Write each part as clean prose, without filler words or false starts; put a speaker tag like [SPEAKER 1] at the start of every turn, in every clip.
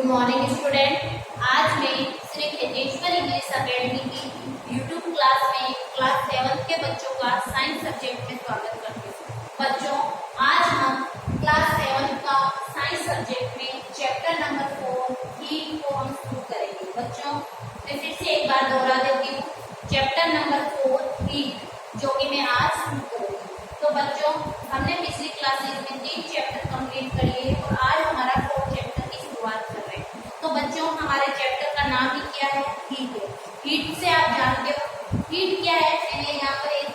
[SPEAKER 1] Morning student. आज मैं Shri Kheteshwar English academy की यूट्यूब क्लास में क्लास 7 के बच्चों का साइंस सब्जेक्ट में स्वागत करती हूँ। बच्चों, आज हम क्लास 7 का साइंस सब्जेक्ट में चैप्टर नंबर 4 हीट को हम शुरू करेंगे। बच्चों, मैं फिर से एक बार दोहरा देती हूँ, चैप्टर नंबर 4 हीट, जो कि मैं आज शुरू करूँगी। तो बच्चों, हमने पिछली क्लासेस में 3 चैप्टर कंप्लीट कर लिए और आज हमारा 4th चैप्टर की शुरुआत कर रहे हैं। तो बच्चों, हमारे चैप्टर का नाम ही क्या है? हीट है। हीट से आप जानते हो हीट क्या है। मैंने यहाँ पर एक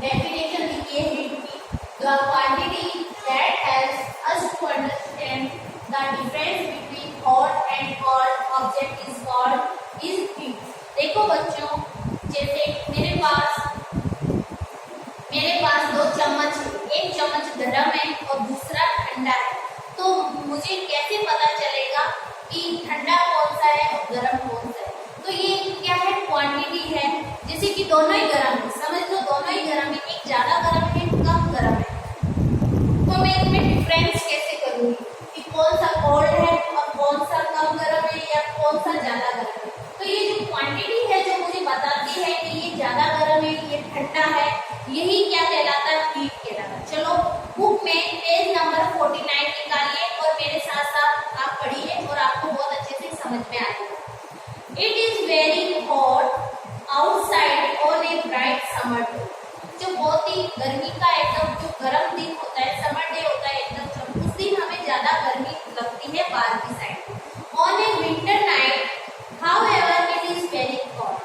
[SPEAKER 1] डेफिनेशन लिखी है हीट की। The quantity that helps us to understand the difference between hot and cold object is called is heat. देखो बच्चों, जैसे मेरे पास 2 चम्मच, एक चम्मच गर्म है और दूसरा ठंडा है। तो मुझे कैसे पता चलेगा कि ठंडा कौन सा है और गर्म कौन सा है? तो ये क्या है? क्वांटिटी है। जैसे कि दोनों ही गर्म है, समझ लो दोनों ही गर्म है, एक ज्यादा गर्म है, कम गर्म है। तो मैं इनमें डिफरेंस कैसे करूंगी कि कौन सा कोल्ड है और कौन सा कम गर्म है या कौन सा ज्यादा गर्म है? तो ये जो क्वांटिटी है जो मुझे बताती है कि ये ज्यादा गर्म है, ये ठंडा है, यही क्या कहलाता है? हीट कहलाता है। चलो बुक में पेज नंबर 49 निकालिए और मेरे साथ साथ आप पढ़िए और आपको बहुत अच्छे से समझ में आएगा। It is very hot outside on a bright summer day. जो बहुत ही गर्मी का एकदम जो गर्म दिन होता है, समर डे होता है एकदम, उस दिन हमें ज्यादा गर्मी लगती है बाहर की side. On A winter night however it is very cold.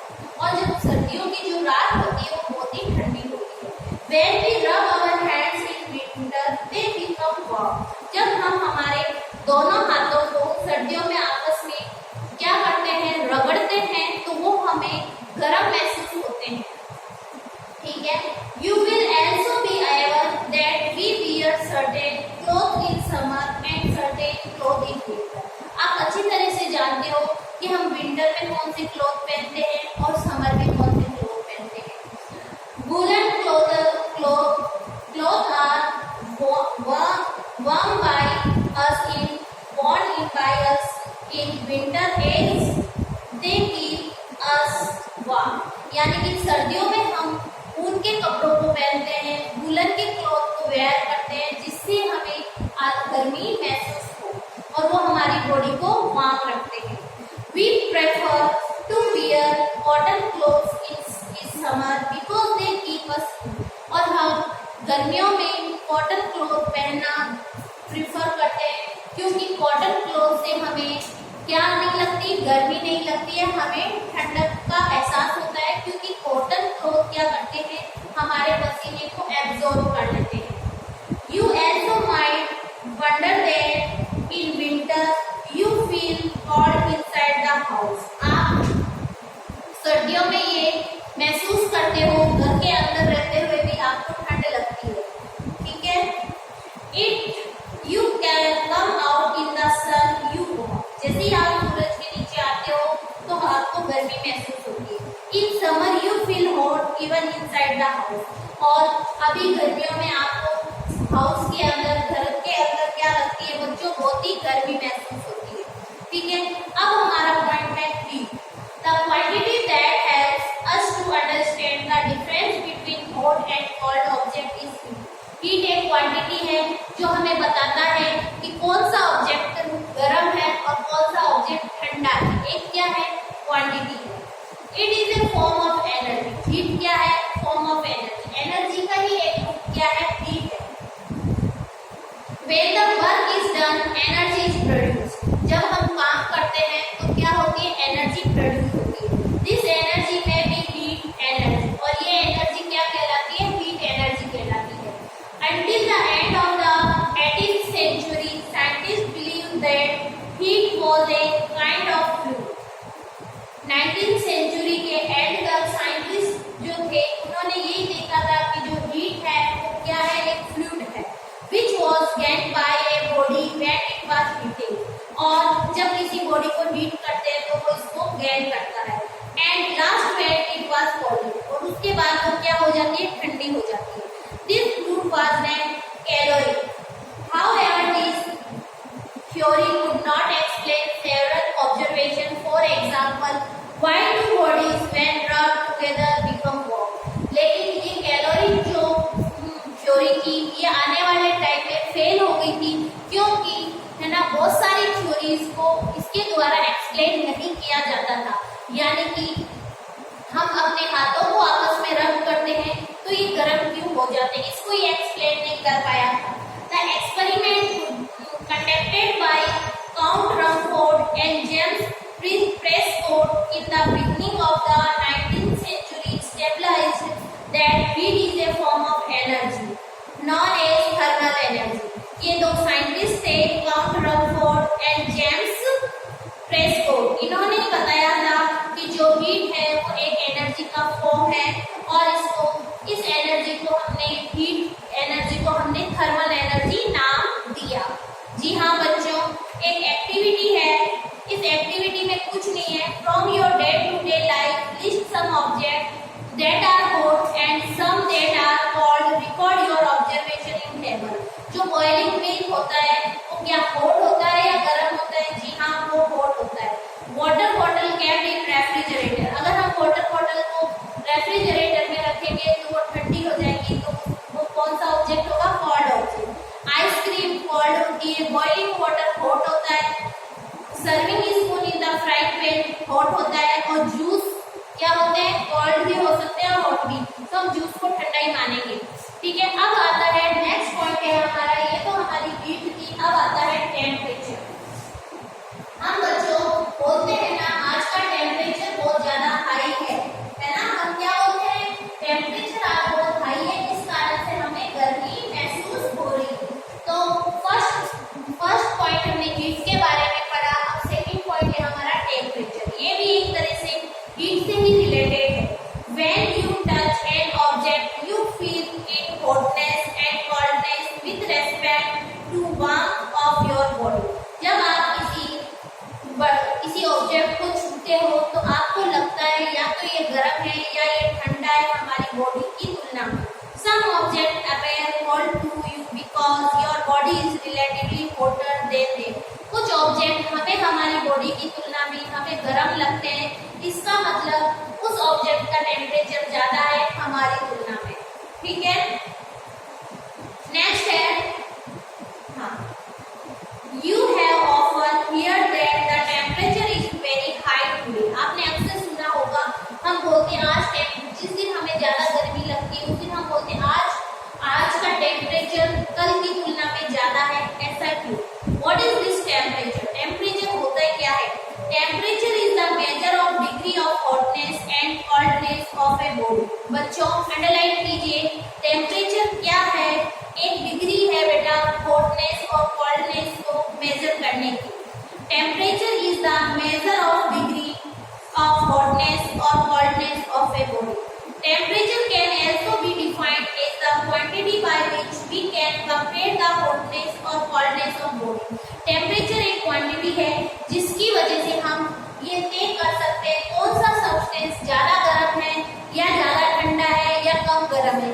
[SPEAKER 1] और जब सर्दियों की जो रात होती है वो बहुत ही ठंडी होती है। When we rub our hands in winter, they become warm. जब हम हमारे दोनों हाथों को सर्दियों में आपस में क्या करते हैं? रगड़ते हैं, तो वो हमें गर्म महसूस होते हैं। ठीक है। You will also be aware that we wear certain clothes in summer and certain clothes in winter. आप अच्छी तरह से जानते हो कि हम विंटर में कौन से क्लॉथ पहनते हैं और समर में कौन से क्लॉथ पहनते हैं। Woolen clothes are worn by us in winter as they keep us warm. यानी कि सर्दियों में हम ऊन के कपड़ों को पहनते हैं, वूलन के क्लॉथ को वेयर करते हैं, जिससे हमें गर्मी महसूस हो और वो हमारी बॉडी को वार्म रखते हैं। We prefer to wear cotton clothes in summer because they keep us cool. और हम गर्मियों में कॉटन क्लॉथ पहनना प्रिफर करते हैं, क्योंकि कॉटन क्लॉथ से हमें क्या नहीं लगती? गर्मी नहीं लगती है, हमें ठंडक का एहसास होता है, क्योंकि कॉटन क्लॉथ क्या करते हैं? हमारे पसीने को एब्जॉर्ब कर लेते हैं। You also might wonder that in winter you feel cold inside the house. आप सर्दियों में ये महसूस करते हो, घर के अंदर रहते हुए भी आपको ठंड लगती है। ठीक है। You can come out in the sun you want. जैसे ही आप सूरज के नीचे आते हो तो आपको गर्मी महसूस होती है। In summer you feel hot even inside the house. और अभी गर्मियों में आपको हाउस के अंदर, घर के अंदर क्या लगती है बच्चों? बहुत ही गर्मी महसूस होती है। ठीक है। अब हमारा पॉइंट है heat. The quantity that helps us to understand the difference between hot and cold object is heat. Heat एक क्वांटिटी है जो हमें बताता है कि कौन सा ऑब्जेक्ट गर्म है और कौन सा ऑब्जेक्ट ठंडा है। एक क्या है? क्वांटिटी है। It is a form of energy. Heat क्या है? Form of energy. एनर्जी का ही एक रूप क्या है? हीट है। When the work is done, energy is produced. जब हम काम करते हैं तो क्या होती है? एनर्जी प्रोड्यूस होती है। दिस एनर्जी में भी हीट एनर्जी, और ये एनर्जी क्या कहलाती है? हीट एनर्जी कहलाती है। Until the end of the 18th century, scientists believed that heat was a kind of fluid. 19th century के एंड तक साइंटिस्ट जो थे उन्होंने यही देखा था कि जो हीट है वो क्या है? एक फ्लूइड है, which was gained by a body when it was heated. और जब किसी बॉडी को हीट करते हैं तो वो इसको गेन करता है। एंड लास्ट में इट वाज कोल्ड, और उसके बाद वो क्या हो जाती है? ठंडी हो जाती है। This fluid was named calorie. However this theory could not explain several observations. For example, why do bodies when rubbed together become warm? लेकिन ये कैलोरी जो थ्योरी थी ये आने वाले टाइम में फेल हो गई थी, क्योंकि है ना बहुत सारी थ्योरीज को इसके द्वारा एक्सप्लेन नहीं किया जाता था। यानी कि हम अपने हाथों को आपस में रब करते हैं तो ये गर्म क्यों हो जाते हैं, इसको ये एक्सप्लेन नहीं कर पाया था। The experiment conducted by count Rumford and James Prescott in the beginning of the 19th century established that heat is a form of energy known as thermal energy. ये दो साइंटिस्ट थे count Rumford and James Prescott, इन्होंने बताया था कि जो heat है वो एक एनर्जी का फॉर्म है और इस एनर्जी को हमने हीट एनर्जी को हमने थर्मल एनर्जी नाम दिया। जी हाँ बच्चों, एक एक्टिविटी है, इस एक्टिविटी में कुछ नहीं है। From your day to day life list some object that are hot and some that are cold, record your observation in table. जो बॉइलिंग मिल्क होता है वो क्या हॉट होता है या गर्म होता है? जी हाँ, वो हॉट होता है। Water bottle kept in refrigerator, अगर हम वाटर बॉटल को रेफ्रिजरेटर में रखेंगे तो वो ठंडी हो जाएगी, तो वो कौन सा ऑब्जेक्ट होगा? Cold object. आइसक्रीम कोल्ड होती है, बॉइलिंग वाटर हॉट होता है, serving spoon in the frying pan hot होता है, और जूस क्या होते हैं? कोल्ड भी हो सकते हैं और हॉट भी, तो हम जूस को ठंडा ही मानेंगे। ठीक है, अब आता है नेक्स्ट पॉइंट है हमारा, ये तो हमारी हीट थी, अब आता है टेम्परेचर। हम बच्चों बोलते हैं ना आज का टेम्परेचर बहुत ज्यादा हाई है ना, हम क्या बोलते हैं? टेम्परेचर आज बहुत हाई है, इस कारण से हमें गर्मी महसूस हो रही है। तो फर्स्ट पॉइंट हमने हीट के बारे में पढ़ा, अब सेकंड पॉइंट है हमारा टेम्परेचर। ये भी एक तरह से हीट से ही रिलेटेड है। When you touch an object, you feel its hotness and coldness with respect to warmth of your body. जब आप किसी ऑब्जेक्ट को छूते हो तो आपको लगता है या तो ये गर्म है या ये ठंडा है हमारी बॉडी की तुलना में। Some objects appear cold to you because your body is relatively hotter than them. कुछ ऑब्जेक्ट हमें हमारी बॉडी की तुलना में हमें गर्म लगते हैं, इसका मतलब उस ऑब्जेक्ट का टेम्परेचर ज्यादा है हमारी तुलना में। ठीक है, नेक्स्ट है, हाँ, you have often here that the temperature is very high today. आपने अक्सर सुना होगा, हम बोलते हैं आज जिस दिन हमें ज्यादा गर्मी लगती है उस दिन हम बोलते हैं आज का टेम्परेचर कल की तुलना में ज्यादा है। ऐसा क्यों? What is this temperature? Temperature होता है क्या है? Temperature is the measure of degree of hotness and coldness of a body. बच्चों अंडरलाइन कीजिए, टेम्परेचर क्या है? एक डिग्री है बेटा हॉटनेस और कोल्डनेस को मेजर करने की। Temperature is the measure of degree of hotness और coldness of a body. Temperature can also be defined as the quantity by which we can compare the hotness or coldness of body. Temperature एक quantity है जिसकी वजह से हम ये तय कर सकते हैं कौन सा सब्सटेंस ज्यादा गर्म है या ज्यादा ठंडा है या कम गर्म है।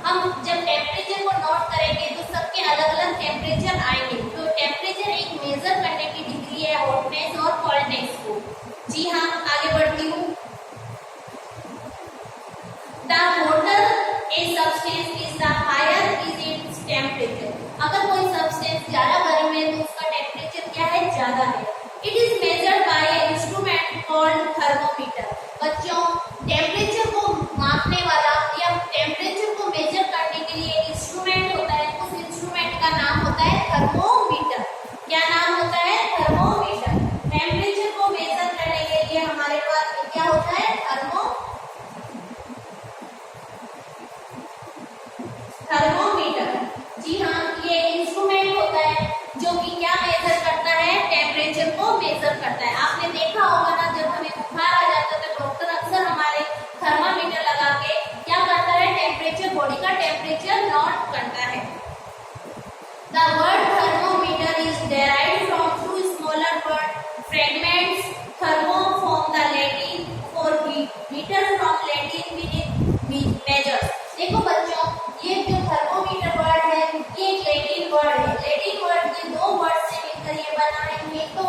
[SPEAKER 1] हम जब टेम्परेचर को नोट करेंगे तो सबके अलग अलग टेम्परेचर आएंगे। तो टेम्परेचर एक मेजर करने की डिग्री है हॉटनेस और कोल्डनेस को। जी हाँ, आगे बढ़ती हूँ। The hotter a substance is, the higher is its temperature. अगर कोई सब्सटेंस ज्यादा गर्म है तो उसका टेम्परेचर क्या है? ज्यादा है। It is measured by an instrument called thermometer. बच्चों टेम्परेचर को मापने वाला या टेम्परेचर को मेजर करने के लिए इंस्ट्रूमेंट होता है, उस इंस्ट्रूमेंट का नाम होता है थर्मोमीटर। क्या नाम होता है? थर्मोमीटर। टेम्परेचर को मेजर करने के लिए हमारे पास क्या होता है? थर्मोमीटर। जी हाँ, ये इंस्ट्रूमेंट होता है जो कि क्या मेजर करता है? टेम्परेचर को मेजर करता है। आपने देखा होगा ना, जब हमें बुखार आ जाता है तो डॉक्टर अक्सर हमारे थर्मामीटर लगा के क्या करता है? टेम्परेचर, बॉडी का टेम्परेचर नोट करता है। The word thermometer is derived from two smaller word fragments, thermo from the Latin for heat, meter from Latin meaning measures। देखो बच्चों, ये जो थर्मोमीटर वर्ड है ये एक लैटिन वर्ड है। लैटिन वर्ड के दो वर्ड से मिलकर ये बना है। एक तो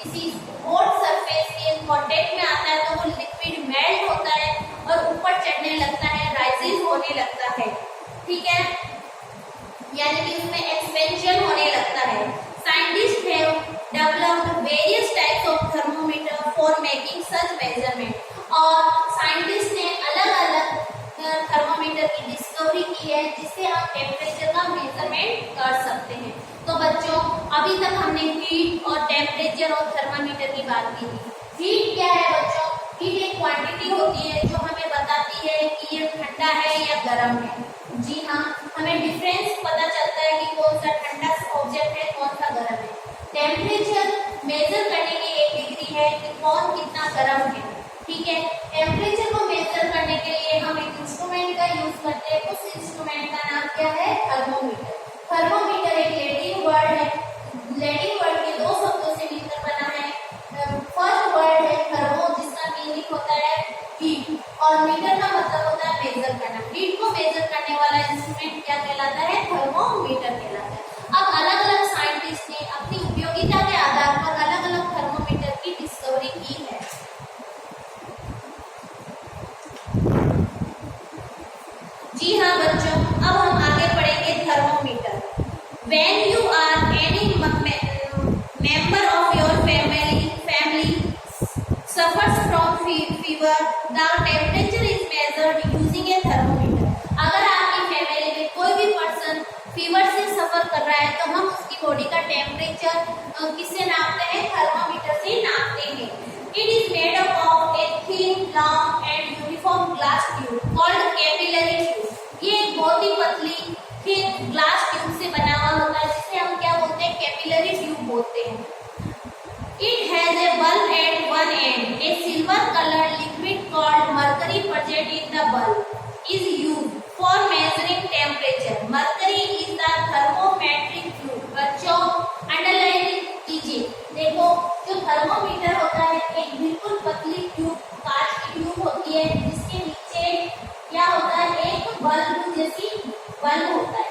[SPEAKER 1] किसी हॉट सरफेस के कांटेक्ट में आता है तो वो लिक्विड मेल्ट होता है और ऊपर चढ़ने लगता है, राइजेस होने लगता है, ठीक है, यानी कि उसमें एक्सपेंशन होने लगता है। Scientist have developed various types of thermometer for making such measurement और साइंटिस्ट ने अलग-अलग थर्मोमीटर की डिस्कवरी की है जिससे हम टेम्परेचर का मेजरमेंट कर सकते हैं। तो बच्चों अभी तक हमने हीट और टेम्परेचर और थर्मामीटर की बात की थी। हीट क्या है बच्चों? हीट एक क्वांटिटी होती है जो हमें बताती है कि ये ठंडा है या गर्म है। जी हाँ, हमें डिफरेंस पता चलता है कि कौन सा ठंडा ऑब्जेक्ट है, कौन सा गर्म है। टेम्परेचर मेजर करने की एक डिग्री है कि कौन कितना गर्म है, ठीक है। टेम्परेचर को मेजर करने के लिए हम एक इंस्ट्रूमेंट का यूज करते हैं। उस इंस्ट्रूमेंट का नाम क्या है? थर्मोमीटर। थर्मोमीटर एक लैटिन वर्ड है, लैटिन वर्ड के दो शब्दों से मिलकर बना है। फर्स्ट वर्ड है थर्मो जिसका मीनिंग होता है हीट और मीटर का मतलब होता है मेजर करना। हीट को मेजर करने वाला इंस्ट्रूमेंट क्या कहलाता है? थर्मोमीटर कहलाता है। अब अलग-अलग साइंटिस्ट ने अपनी उपयोगिता के आधार पर अलग-अलग थर्मोमीटर की डिस्कवरी की है। जी हाँ बच्चों, अब हम आगे पढ़ेंगे thermometer. When you are any member of your family suffers from fever, the temperature is measured using a thermometer. अगर आपकी फैमिली में कोई भी पर्सन फीवर से सफर कर रहा है तो हम उसकी बॉडी का टेम्परेचर किससे नापते हैं? थर्मोमीटर से नापते हैं। It is made up of a thin, long and uniform glass tube called capillary tube. ये एक बहुत ही पतली थिन ग्लास ट्यूब से बना हुआ होता है जिसे हम क्या बोलते हैं? कैपिलरी ट्यूब बोलते हैं। It has a bulb at one end. A silver colored liquid called mercury present in the bulb is used for measuring temperature. Mercury is the thermometric fluid. बच्चों अंडरलाइन कीजिए। देखो जो थर्मोमीटर होता है एक बिल्कुल पतली ट्यूब, कांच की ट्यूब होती है जिसके नीचे क्या होता है? एक बल्ब जैसी बल्ब होता है,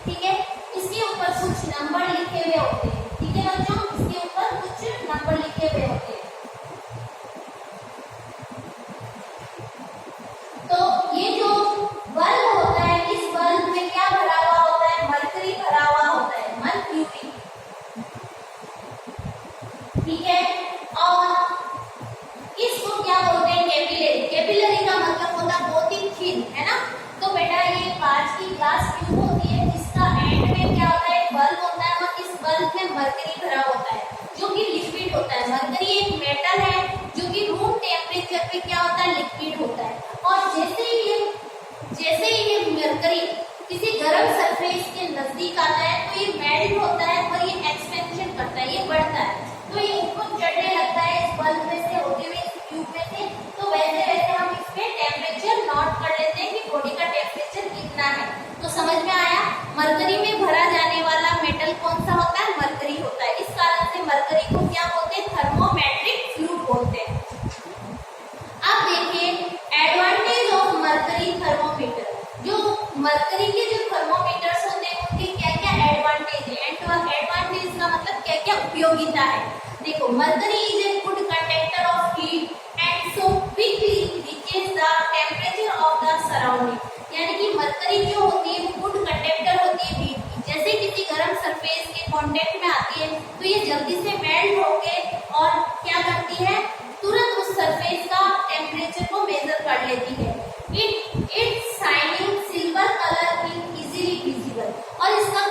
[SPEAKER 1] ठीक है। इसके ऊपर कुछ नंबर लिखे हुए होते हैं, ठीक है बच्चों, इसके ऊपर कुछ नंबर लिखे हुए होते हैं। तो ये जो बल्ब होता है इस बल्ब में क्या भरा हुआ होता है? मरकरी भरा हुआ होता है, मरक्यूरी, ठीक है। और इसको क्या बोलते हैं? कैपिलरी। कैपिलरी का मतलब होता है बहुत ही थिन, है ना। तो बेटा ये कांच की ग्लास ट्यूब होती है जिसका एंड में क्या होता है? एक बल्ब होता है और इस बल्ब में मरकरी भरा होता है जो कि लिक्विड होता है। मरकरी एक मेटल है जो कि रूम टेम्परेचर पे क्या होता है? लिक्विड होता है। और जैसे ही ये मरकरी किसी गर्म सरफेस के नजदीक आता है तो ये मेल्ट होता है और ये एक्सपेंशन करता है, ये बढ़ता है, तो ये ऊपर चढ़ने लगता है इस बल्ब में से होते हुए इस ट्यूब में से। तो वैसे वैसे हम इसमें टेम्परेचर नोट कर लेते हैं कि बॉडी का टेम्परेचर कितना है। तो समझ में आया? मरकरी में भरा जाने वाला मेटल कौन सा होता है? मरकरी होता है। इस कारण से मरकरी को क्या बोलते हैं? थर्मोमेट्रिक फ्लूइड बोलते हैं। अब देखिए एडवांटेज ऑफ मरकरी थर्मोमीटर। जो मरकरी के जो थर्मोमीटर्स होते हैं उनके क्या क्या एडवांटेज है? एडवांटेज का मतलब क्या क्या उपयोगिता है? देखो mercury is a good conductor of heat and so quickly reaches the temperature of the surrounding. यानी कि मरकरी जो होती है वो गुड कंडक्टर होती है हीट की। जैसे किसी गर्म सरफेस के कांटेक्ट में आती है तो ये जल्दी से मेल्ट होके और क्या करती है? तुरंत उस सरफेस का टेम्परेचर को मेजर कर लेती है। It's shining silver colour is easily visible और इसका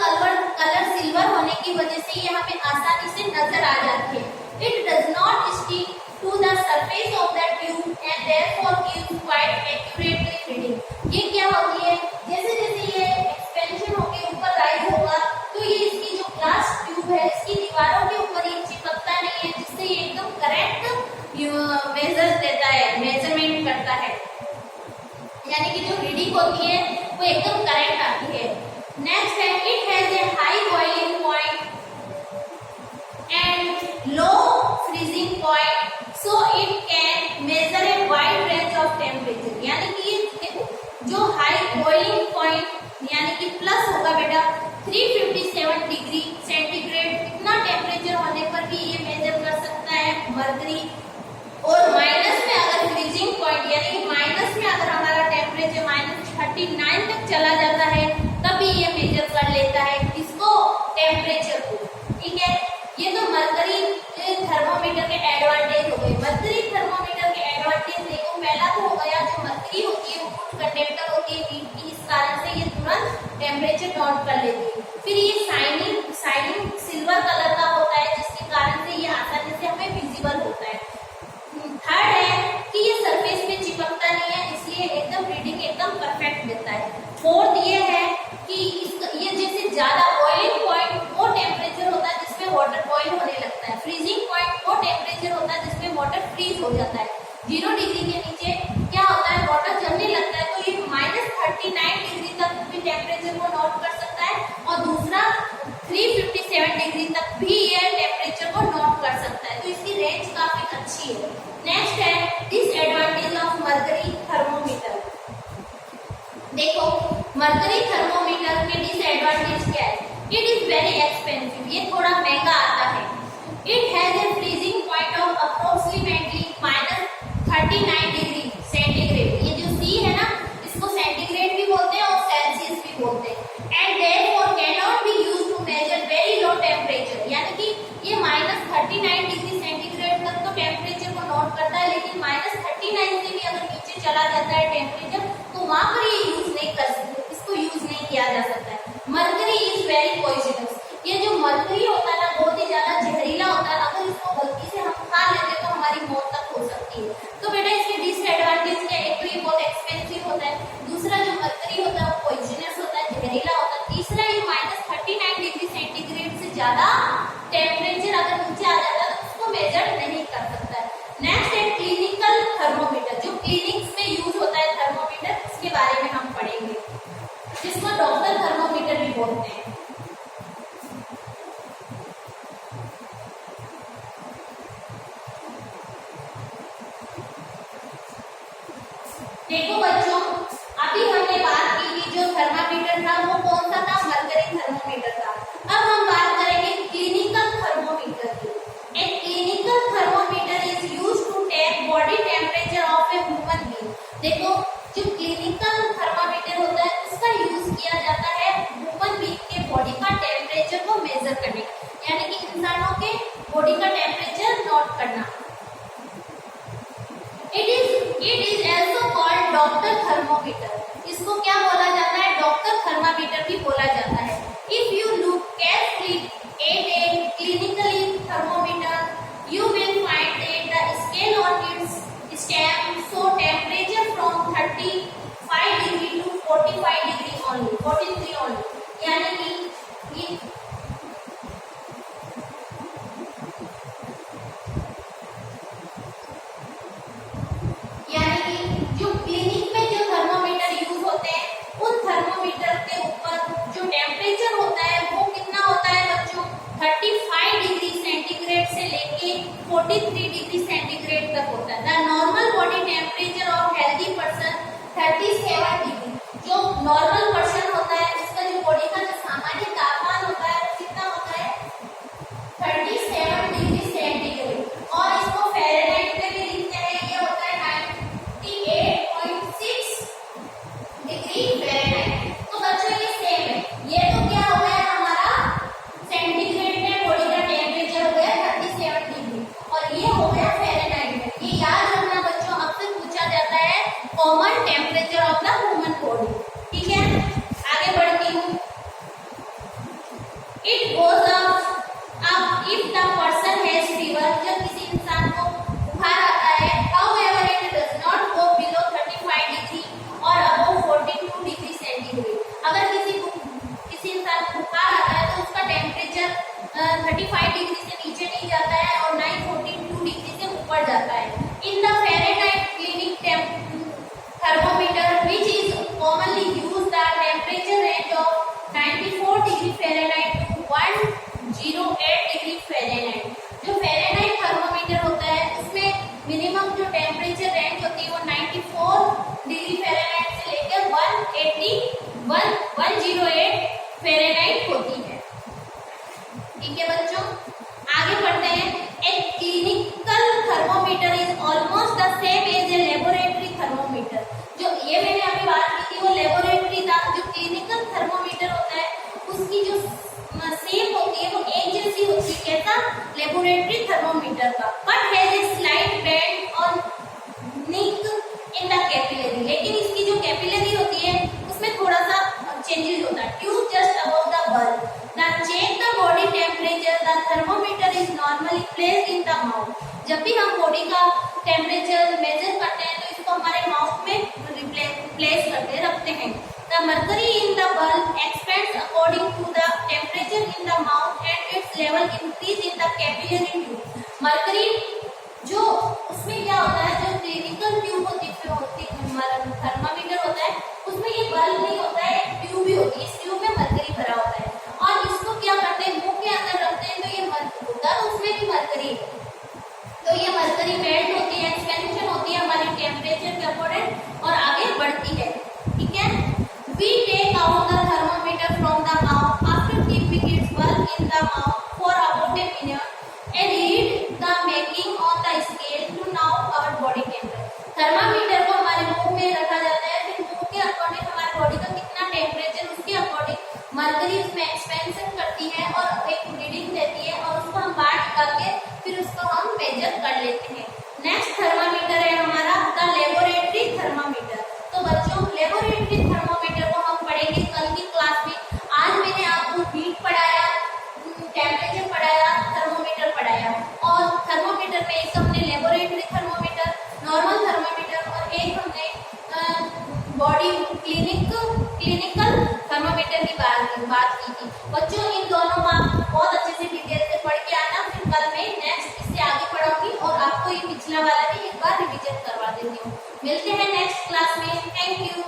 [SPEAKER 1] कलर सिल्वर होने की वजह से ये हमें आसानी से नजर आ जाती है। It does not stick to the surface of the tube and therefore gives quite accurately reading. ये क्या होती है? जैसे जैसे ये एक्सपेंशन होके ऊपर राइज होगा तो ये इसकी जो ग्लास ट्यूब है इसकी दीवारों के ऊपर ये चिपकता नहीं है जिससे ये एकदम करेक्ट मेजर देता है, मेजरमेंट करता है, यानी कि जो रीडिंग होती है वो एकदम करेक्ट आती है। नेक्स्ट है it has a high boiling point and low freezing point so it can measure a wide range of temperature. यानी कि ये देखो जो हाई बॉइलिंग पॉइंट यानी कि प्लस होगा बेटा 357 डिग्री सेंटीग्रेड, इतना टेम्परेचर होने पर भी ये मेजर कर सकता मरकरी, और माइनस में अगर फ्रीजिंग पॉइंट यानी माइनस में अगर हमारा टेम्परेचर -39 तक चला जाता है तभी ये मेजर कर लेता है इसको टेम्परेचर को। ठीक है, ये तो मरकरी थर्मोमीटर के एडवांटेज हो गए। मरकरी थर्मोमीटर के एडवांटेज देखो, पहला तो हो गया जो मरकरी होती है वो गुड कंडक्टर होती है हीट की, इस कारण से ये तुरंत टेम्परेचर नोट कर लेती है। फिर ये शाइनिंग सिल्वर कलर का होता है जिसके कारण से ये आसानी से हमें विजिबल होता है। थर्ड है कि ये सरफेस पे चिपकता नहीं है, इसलिए एकदम रीडिंग एकदम परफेक्ट देता है। फोर्थ ये है कि ये जैसे ज्यादा बॉइलिंग पॉइंट वो टेम्परेचर होता है जिसमें वाटर बॉइल होने लगता है, फ्रीजिंग पॉइंट वो टेम्परेचर होता है जिसमें वाटर फ्रीज हो जाता है। 0 डिग्री के नीचे क्या होता है, वाटर जमने लगता है, तो ये -39 डिग्री तक भी टेम्परेचर को नोट कर सकता है, और दूसरा 357 डिग्री तक भी ये टेम्परेचर को नोट कर सकता है, तो इसकी रेंज काफी अच्छी है। नेक्स्ट है डिसएडवांटेज ऑफ मरकरी थर्मोमीटर। देखो मरकरी थर्मोमीटर के डिसएडवांटेज क्या है, इट इज वेरी एक्सपेंसिव, ये थोड़ा महंगा आता है। It has a freezing point of approximately -39 degree centigrade, ये जो सी है ना इसको सेंटीग्रेड भी बोलते हैं और सेल्सियस भी बोलते हैं। And therefore can not be used to measure very low temperature, यानी कि ये -39 डिग्री सेंटीग्रेड तक तो टेम्परेचर को नोट करता है, लेकिन -39 से भी अगर नीचे चला जाता है टेम्परेचर तो वहां पर ये यूज नहीं कर सकते, इसको यूज नहीं किया जा सकता है। मरकरी इज वेरी पॉइजनस, ये जो मरकरी होता है ना बहुत ही ज्यादा जहरीला होता है, अगर इसको गलती से हम खा लेते तो हमारी मौत तक हो सकती है। तो बेटा इसके डिसएडवांटेज क्या है, एक तो ये बहुत एक्सपेंसिव होता है, दूसरा जो मरकरी होता है वो पॉइजनस होता है, जहरीला होता है, तीसरा ये -39 डिग्री सेंटीग्रेड से ज्यादा टेम्परेचर अगर नीचे आ जाता है तो उसको मेजर नहीं कर सकता है। नेक्स्ट है क्लिनिकल थर्मोमीटर, जो क्लिनिक्स में यूज होता है थर्मोमीटर, इसके बारे में हम पढ़ेंगे, जिसको डॉक्टर थर्मोमीटर भी बोलते हैं। देखो बच्चों, अभी हमने बात की कि जो थर्मामीटर था वो कौन सा था, मरकरी थर्मोमीटर था। अब हम बात करेंगे क्लिनिकल थर्मोमीटर की। एक clinical thermometer is used to take body temperature of a human being. देखो जो क्लिनिकल थर्मामीटर होता है उसका यूज किया जाता है ह्यूमन बीइंग के बॉडी का टेम्परेचर को मेजर करने का, यानी कि इंसानों के बॉडी का टेम्परेचर नोट करना। It is also called doctor thermometer, इसको क्या बोला जाता है, डॉक्टर थर्मामीटर भी बोला जाता है। If you look carefully at a clinically thermometer, you will find that the scale on its stem show temperature from 35 degree to 45 degree only, 43 only, यानी कि ये जो क्लिनिक में जो थर्मोमीटर यूज होते हैं उन थर्मोमीटर के ऊपर जो टेम्परेचर होता है वो कितना होता है बच्चों, 35 डिग्री सेंटीग्रेड से लेके 43 डिग्री सेंटीग्रेड तक होता है। The normal body temperature of healthy person 37 degree, जो नॉर्मल पर्सन होता है उसका जो बॉडी का जो सामान्य तापमान होता है वो कितना होता है, 37 डिग्री सेंटीग्रेड, और इसको फ़ारेनहाइट में भी लिखते हैं, ये होता है 98.6 डिग्री फ़ारेनहाइट। तो बच्चों ये सेम है, ये तो क्या हो गया हमारा सेंटीग्रेड में बॉडी का टेम्परेचर हो गया 37 डिग्री, और ये हो गया फ़ारेनहाइट में। ये याद रखना बच्चों, अक्सर पूछा जाता है common temperature of the human body. ठीक है, आगे बढ़ती हूँ। It goes up if the person has fever, जब किसी इंसान को बुखार आता है, however it does not go below 35 degree और above 42 डिग्री सेंटीग्रेड। अगर किसी इंसान को बुखार आता है तो उसका टेम्परेचर 35 डिग्री से नीचे नहीं जाता है और ना ही 42 डिग्री से ऊपर जाता है। In the Fahrenheit clinic thermometer which is commonly used, the temperature range of 94 degree Fahrenheit to thermometer का, but has a slight bend or nick in the capillary, लेकिन इसकी जो कैपिलरी होती है उसमें थोड़ा सा चेंजेस होता है. Tube just above the bulb. The check the body temperature. The thermometer is normally placed in the mouth. जब भी हम बॉडी का टेम्परेचर मेजर करते हैं तो इसको हमारे माउथ में प्लेस करते रखते हैं. The mercury in the bulb expands according to the temperature in the mouth and its level increase in the capillary tube. Mercury जो उसमें क्या होता है, जो क्लिनिकल ट्यूब होती है थर्मामीटर होता है उसमें ये बल्ब नहीं होता है, एक ट्यूब ही होती है. इस ट्यूब में मरकरी भरा होता है और इसको क्या करते हैं, मुंह के अंदर रखते हैं तो ये मरकरी होता है, उसमें भी मरकरी है. तो ये मरकरी बेल्ट होती है, एक्सपेंशन होती है हमारे टेम्परेचर के अकॉर्डिंग और आगे बढ़ती है. ठीक है. We take out the thermometer from the mouth after keeping its bulb in the mouth for about a minute and read the marking on the scale to know our body temperature. Thermometer को हमारे मुंह में रखा जाता है, फिर मुंह के अकॉर्डिंग हमारे बॉडी का कितना टेम्परेचर उसके अकॉर्डिंग मरकरी उसमें एक्सपेंशन करती है और एक रीडिंग देती है और उसको हम बाहर निकाल के फिर उसको हम मेजर कर लेते हैं. नेक्स्ट थर्मामीटर है हमारा द लेबोरेटरी थर्मामीटर. तो बच्चों लेबोरेटरी थर्मामीटर को हम पढ़ेंगे कल की क्लास में. आज मैंने आपको हीट पढ़ाया, टेम्परेचर पढ़ाया, थर्मोमीटर पढ़ाया और थर्मोमीटर में एक हमने लेबोरेटरी थर्मोमीटर, नॉर्मल थर्मोमीटर और एक हमने बॉडी क्लिनिकल थर्मोमीटर की बात की थी. बच्चों इन दोनों का बहुत अच्छे से डिटेल से पढ़ के आना, फिर कल मैं नेक्स्ट इससे आगे पढ़ूंगी और आपको ये पिछला वाला भी एक बार रिविजन करवा देती हूँ. मिलते हैं नेक्स्ट क्लास में. Thank you.